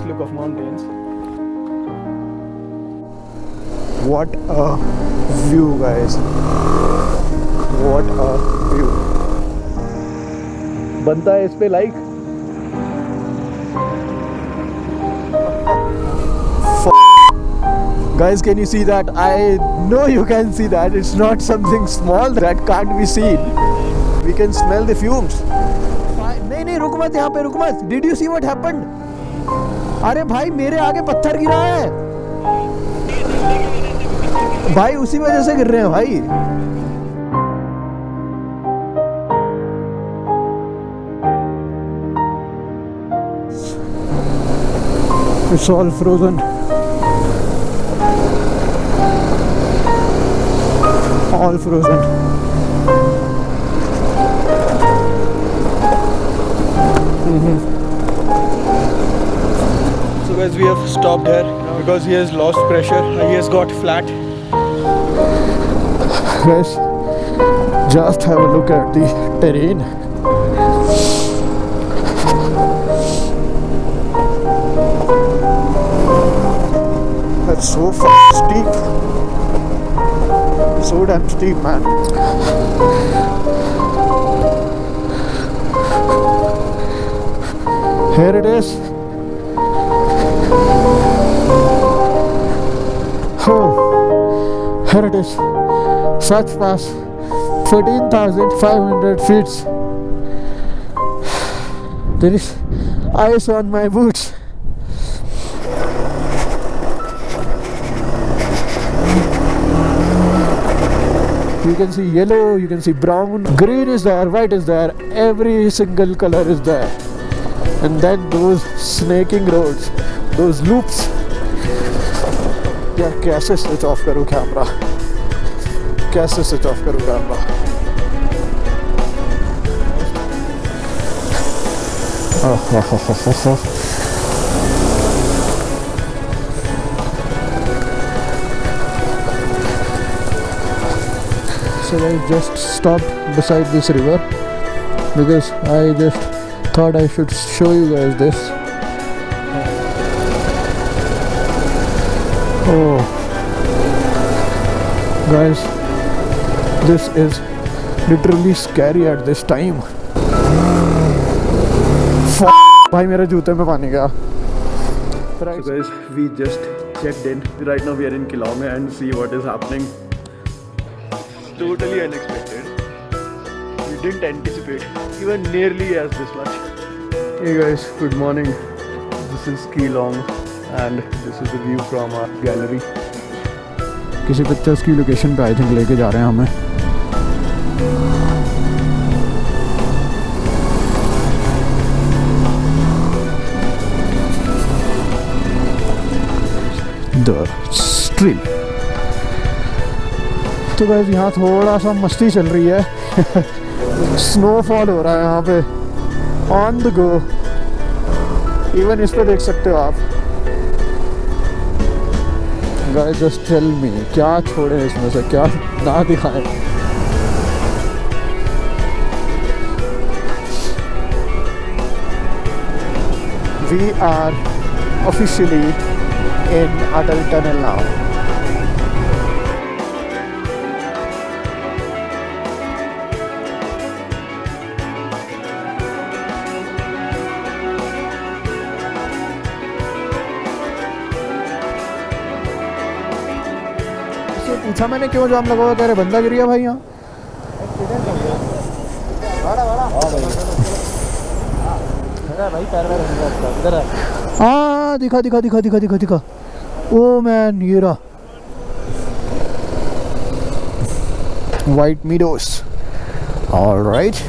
nice look of mountains. What a view, guys. What a view. बनता है इस पे like. Guys, can you see that? I know you can see that. It's not something small that can't be seen. We can smell the fumes. नहीं रुक मत, यहाँ पे रुक मत. Did you see what happened? अरे भाई मेरे आगे पत्थर गिरा है भाई, उसी वजह से गिर रहे हैं भाई. It's all frozen. All frozen. So guys, we have stopped here because he has lost pressure. He has got flat. Guys, just have a look at the terrain. That's so steep. So damn steep, man. Here it is. Oh, here it is. Sach Pass, 14,500 feet. There is ice on my boots. You can see yellow, you can see brown, green is there, white is there, every single color is there. And then those snaking roads, those loops. यार कैसे switch off करूँ camera, कैसे switch off करूँ camera. So I just stopped beside this river because I just thought I should show you guys this. Oh guys, this is literally scary at this time. भाई मेरे जूते में पानी गया. So guys, we just checked in. Right now we are in Killar and see what is happening. Totally unexpected. We didn't anticipate even nearly as this much. Hey guys, good morning. This is Killar and this is the view from our gallery. किसी pictures की location पे I think लेके जा रहे हैं हमें. The stream. तो guys यहाँ थोड़ा सा मस्ती चल रही है. स्नोफॉल हो रहा है यहाँ पे ऑन द गो. इवन इस पे देख सकते हो आप. गाइस जस्ट टेल मी, क्या छोड़े इसमें से, क्या ना दिखाएं. We are officially in ATAL tunnel now. पूछा मैंने क्यों जाम लगा हुआ, कह रहे बंदा गिर गया भाई यहाँ. हाँ दिखा दिखा दिखा दिखा दिखा दिखा. ओ मैन ये रहा White Meadows. All right.